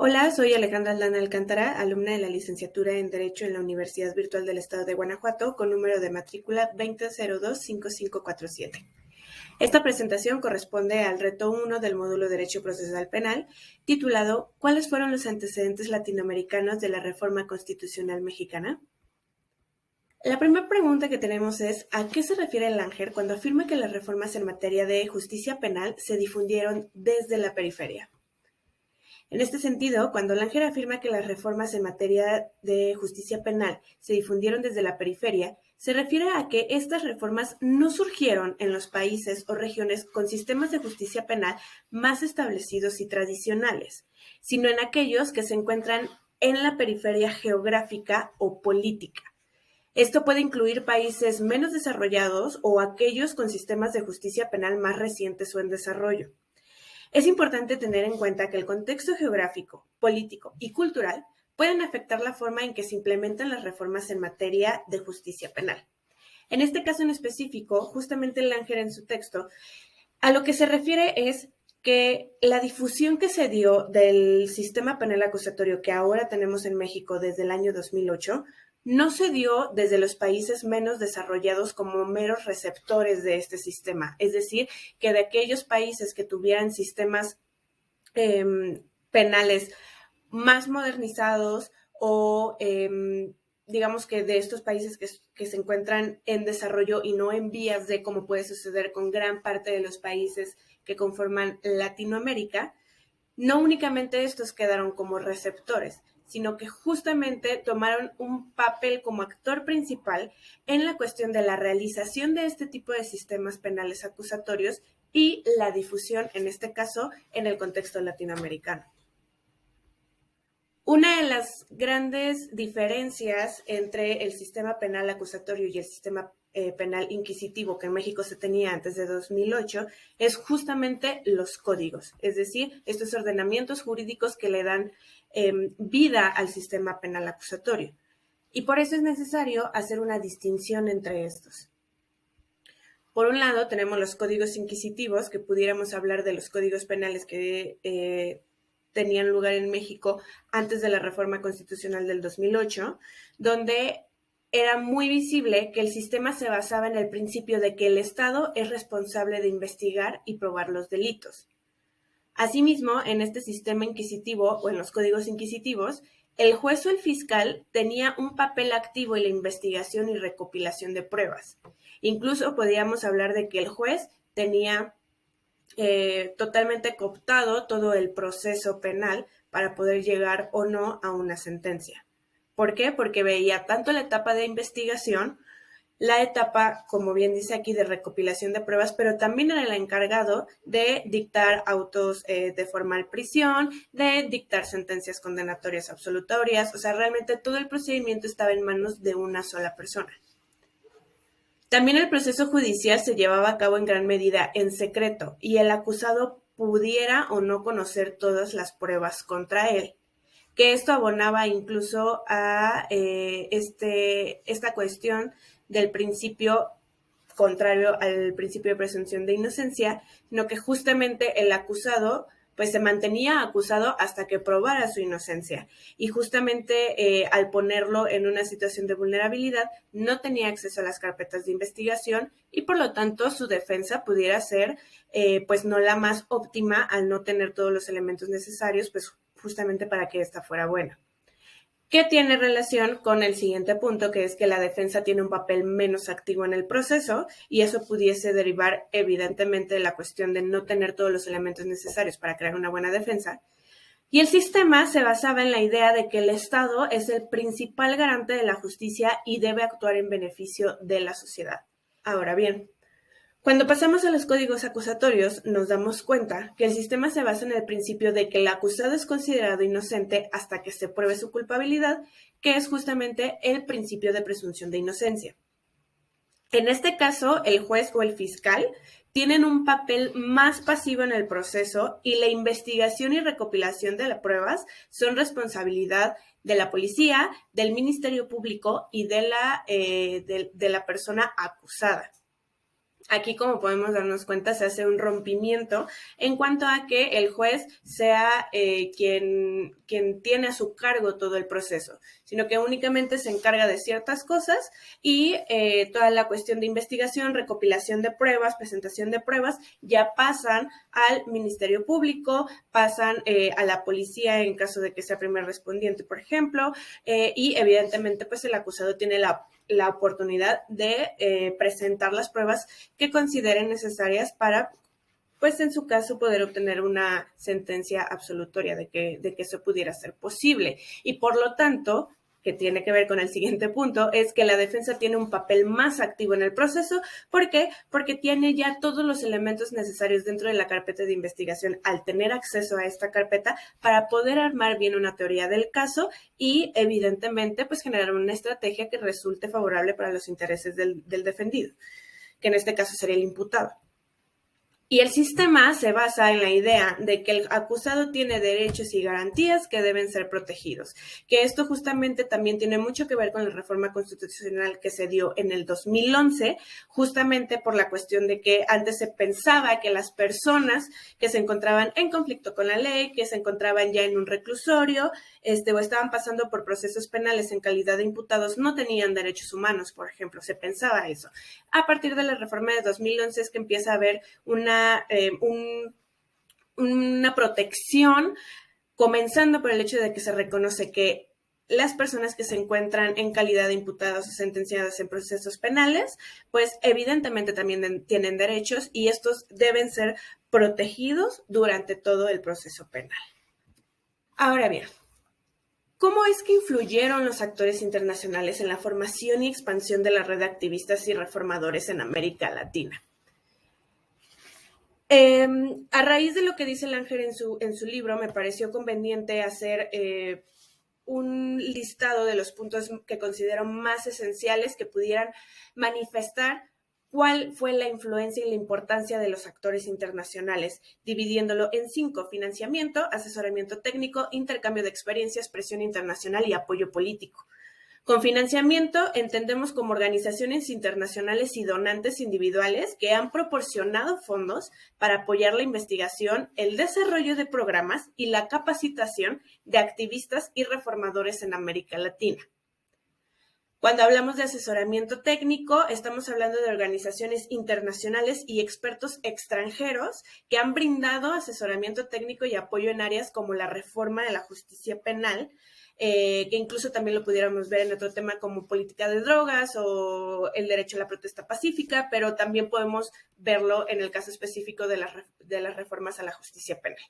Hola, soy Alejandra Aldana Alcántara, alumna de la licenciatura en Derecho en la Universidad Virtual del Estado de Guanajuato, con número de matrícula 20025547. Esta presentación corresponde al reto 1 del módulo Derecho Procesal Penal, titulado ¿Cuáles fueron los antecedentes latinoamericanos de la reforma constitucional mexicana? La primera pregunta que tenemos es, ¿a qué se refiere Langer cuando afirma que las reformas en materia de justicia penal se difundieron desde la periferia? En este sentido, cuando Langer afirma que las reformas en materia de justicia penal se difundieron desde la periferia, se refiere a que estas reformas no surgieron en los países o regiones con sistemas de justicia penal más establecidos y tradicionales, sino en aquellos que se encuentran en la periferia geográfica o política. Esto puede incluir países menos desarrollados o aquellos con sistemas de justicia penal más recientes o en desarrollo. Es importante tener en cuenta que el contexto geográfico, político y cultural pueden afectar la forma en que se implementan las reformas en materia de justicia penal. En este caso en específico, justamente Langer en su texto, a lo que se refiere es que la difusión que se dio del sistema penal acusatorio que ahora tenemos en México desde el año 2008 no se dio desde los países menos desarrollados como meros receptores de este sistema, es decir, que de aquellos países que tuvieran sistemas penales más modernizados o digamos que de estos países que se encuentran en desarrollo y no en vías de como puede suceder con gran parte de los países que conforman Latinoamérica, no únicamente estos quedaron como receptores, sino que justamente tomaron un papel como actor principal en la cuestión de la realización de este tipo de sistemas penales acusatorios y la difusión, en este caso, en el contexto latinoamericano. Una de las grandes diferencias entre el sistema penal acusatorio y el sistema penal inquisitivo que en México se tenía antes de 2008 es justamente los códigos, es decir, estos ordenamientos jurídicos que le dan vida al sistema penal acusatorio. Y por eso es necesario hacer una distinción entre estos. Por un lado, tenemos los códigos inquisitivos, que pudiéramos hablar de los códigos penales que tenían lugar en México antes de la reforma constitucional del 2008, donde era muy visible que el sistema se basaba en el principio de que el Estado es responsable de investigar y probar los delitos. Asimismo, en este sistema inquisitivo o en los códigos inquisitivos, el juez o el fiscal tenía un papel activo en la investigación y recopilación de pruebas. Incluso podríamos hablar de que el juez tenía totalmente cooptado todo el proceso penal para poder llegar o no a una sentencia. ¿Por qué? Porque veía tanto la etapa de investigación, la etapa, como bien dice aquí, de recopilación de pruebas, pero también era el encargado de dictar autos de formal prisión, de dictar sentencias condenatorias absolutorias, o sea, realmente todo el procedimiento estaba en manos de una sola persona. También el proceso judicial se llevaba a cabo en gran medida en secreto y el acusado pudiera o no conocer todas las pruebas contra él, que esto abonaba incluso a esta cuestión del principio contrario al principio de presunción de inocencia, sino que justamente el acusado pues se mantenía acusado hasta que probara su inocencia. Y justamente al ponerlo en una situación de vulnerabilidad, no tenía acceso a las carpetas de investigación y por lo tanto su defensa pudiera ser pues no la más óptima al no tener todos los elementos necesarios, pues justamente para que esta fuera buena. ¿Qué tiene relación con el siguiente punto, que es que la defensa tiene un papel menos activo en el proceso y eso pudiese derivar evidentemente de la cuestión de no tener todos los elementos necesarios para crear una buena defensa? Y el sistema se basaba en la idea de que el Estado es el principal garante de la justicia y debe actuar en beneficio de la sociedad. Ahora bien, cuando pasamos a los códigos acusatorios, nos damos cuenta que el sistema se basa en el principio de que el acusado es considerado inocente hasta que se pruebe su culpabilidad, que es justamente el principio de presunción de inocencia. En este caso, el juez o el fiscal tienen un papel más pasivo en el proceso y la investigación y recopilación de las pruebas son responsabilidad de la policía, del Ministerio Público y de la persona acusada. Aquí, como podemos darnos cuenta, se hace un rompimiento en cuanto a que el juez sea quien tiene a su cargo todo el proceso, sino que únicamente se encarga de ciertas cosas y toda la cuestión de investigación, recopilación de pruebas, presentación de pruebas, ya pasan al Ministerio Público, pasan a la policía en caso de que sea primer respondiente, por ejemplo, y evidentemente pues el acusado tiene la oportunidad de presentar las pruebas que consideren necesarias para, pues en su caso, poder obtener una sentencia absolutoria de que eso pudiera ser posible. Y por lo tanto, que tiene que ver con el siguiente punto, es que la defensa tiene un papel más activo en el proceso. ¿Por qué? Porque tiene ya todos los elementos necesarios dentro de la carpeta de investigación al tener acceso a esta carpeta para poder armar bien una teoría del caso y, evidentemente, pues generar una estrategia que resulte favorable para los intereses del defendido, que en este caso sería el imputado. Y el sistema se basa en la idea de que el acusado tiene derechos y garantías que deben ser protegidos, que esto justamente también tiene mucho que ver con la reforma constitucional que se dio en el 2011, justamente por la cuestión de que antes se pensaba que las personas que se encontraban en conflicto con la ley, que se encontraban ya en un reclusorio, o estaban pasando por procesos penales en calidad de imputados, no tenían derechos humanos, por ejemplo, se pensaba eso. A partir de la reforma de 2011 es que empieza a haber una protección, comenzando por el hecho de que se reconoce que las personas que se encuentran en calidad de imputados o sentenciadas en procesos penales, pues evidentemente también tienen derechos y estos deben ser protegidos durante todo el proceso penal. Ahora bien, ¿cómo es que influyeron los actores internacionales en la formación y expansión de la red de activistas y reformadores en América Latina? A raíz de lo que dice Langer en su libro, me pareció conveniente hacer un listado de los puntos que considero más esenciales que pudieran manifestar cuál fue la influencia y la importancia de los actores internacionales, dividiéndolo en 5: financiamiento, asesoramiento técnico, intercambio de experiencias, presión internacional y apoyo político. Con financiamiento entendemos como organizaciones internacionales y donantes individuales que han proporcionado fondos para apoyar la investigación, el desarrollo de programas y la capacitación de activistas y reformadores en América Latina. Cuando hablamos de asesoramiento técnico, estamos hablando de organizaciones internacionales y expertos extranjeros que han brindado asesoramiento técnico y apoyo en áreas como la reforma de la justicia penal, que incluso también lo pudiéramos ver en otro tema como política de drogas o el derecho a la protesta pacífica, pero también podemos verlo en el caso específico de las reformas a la justicia penal.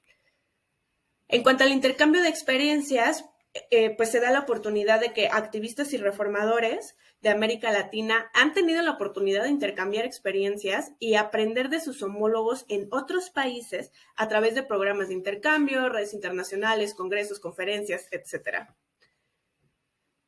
En cuanto al intercambio de experiencias, pues se da la oportunidad de que activistas y reformadores de América Latina han tenido la oportunidad de intercambiar experiencias y aprender de sus homólogos en otros países a través de programas de intercambio, redes internacionales, congresos, conferencias, etc.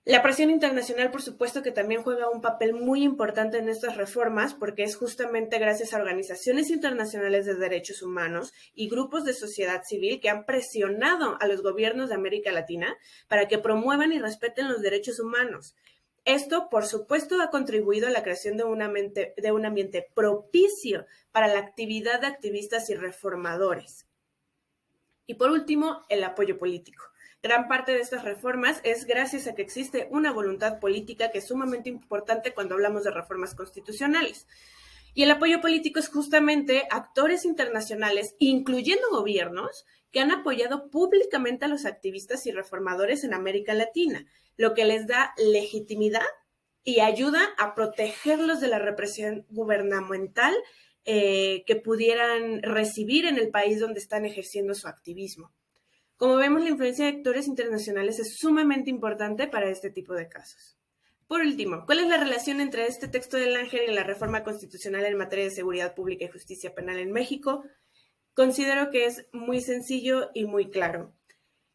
La presión internacional, por supuesto, que también juega un papel muy importante en estas reformas, porque es justamente gracias a organizaciones internacionales de derechos humanos y grupos de sociedad civil que han presionado a los gobiernos de América Latina para que promuevan y respeten los derechos humanos. Esto, por supuesto, ha contribuido a la creación de un ambiente propicio para la actividad de activistas y reformadores. Y por último, el apoyo político. Gran parte de estas reformas es gracias a que existe una voluntad política que es sumamente importante cuando hablamos de reformas constitucionales. Y el apoyo político es justamente actores internacionales, incluyendo gobiernos, que han apoyado públicamente a los activistas y reformadores en América Latina, lo que les da legitimidad y ayuda a protegerlos de la represión gubernamental que pudieran recibir en el país donde están ejerciendo su activismo. Como vemos, la influencia de actores internacionales es sumamente importante para este tipo de casos. Por último, ¿cuál es la relación entre este texto de Langer y la reforma constitucional en materia de seguridad pública y justicia penal en México? Considero que es muy sencillo y muy claro.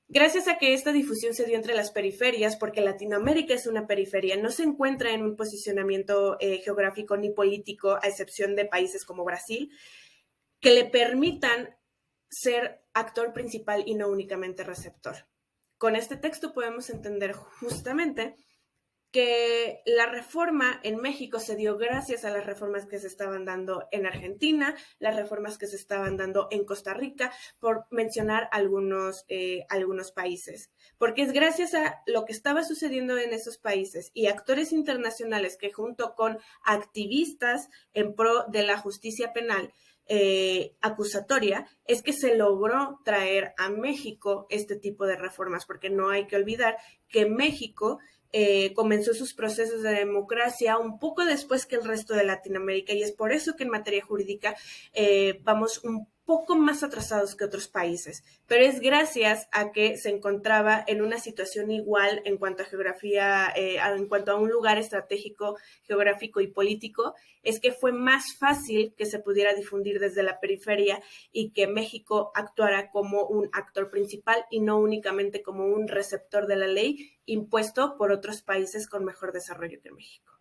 Gracias a que esta difusión se dio entre las periferias, porque Latinoamérica es una periferia, no se encuentra en un posicionamiento geográfico ni político, a excepción de países como Brasil, que le permitan ser actor principal y no únicamente receptor. Con este texto podemos entender justamente que la reforma en México se dio gracias a las reformas que se estaban dando en Argentina, las reformas que se estaban dando en Costa Rica, por mencionar algunos países. Porque es gracias a lo que estaba sucediendo en esos países y actores internacionales que junto con activistas en pro de la justicia penal acusatoria, es que se logró traer a México este tipo de reformas, porque no hay que olvidar que México comenzó sus procesos de democracia un poco después que el resto de Latinoamérica, y es por eso que en materia jurídica vamos un poco más atrasados que otros países, pero es gracias a que se encontraba en una situación igual en cuanto a geografía, en cuanto a un lugar estratégico, geográfico y político, es que fue más fácil que se pudiera difundir desde la periferia y que México actuara como un actor principal y no únicamente como un receptor de la ley impuesto por otros países con mejor desarrollo que México.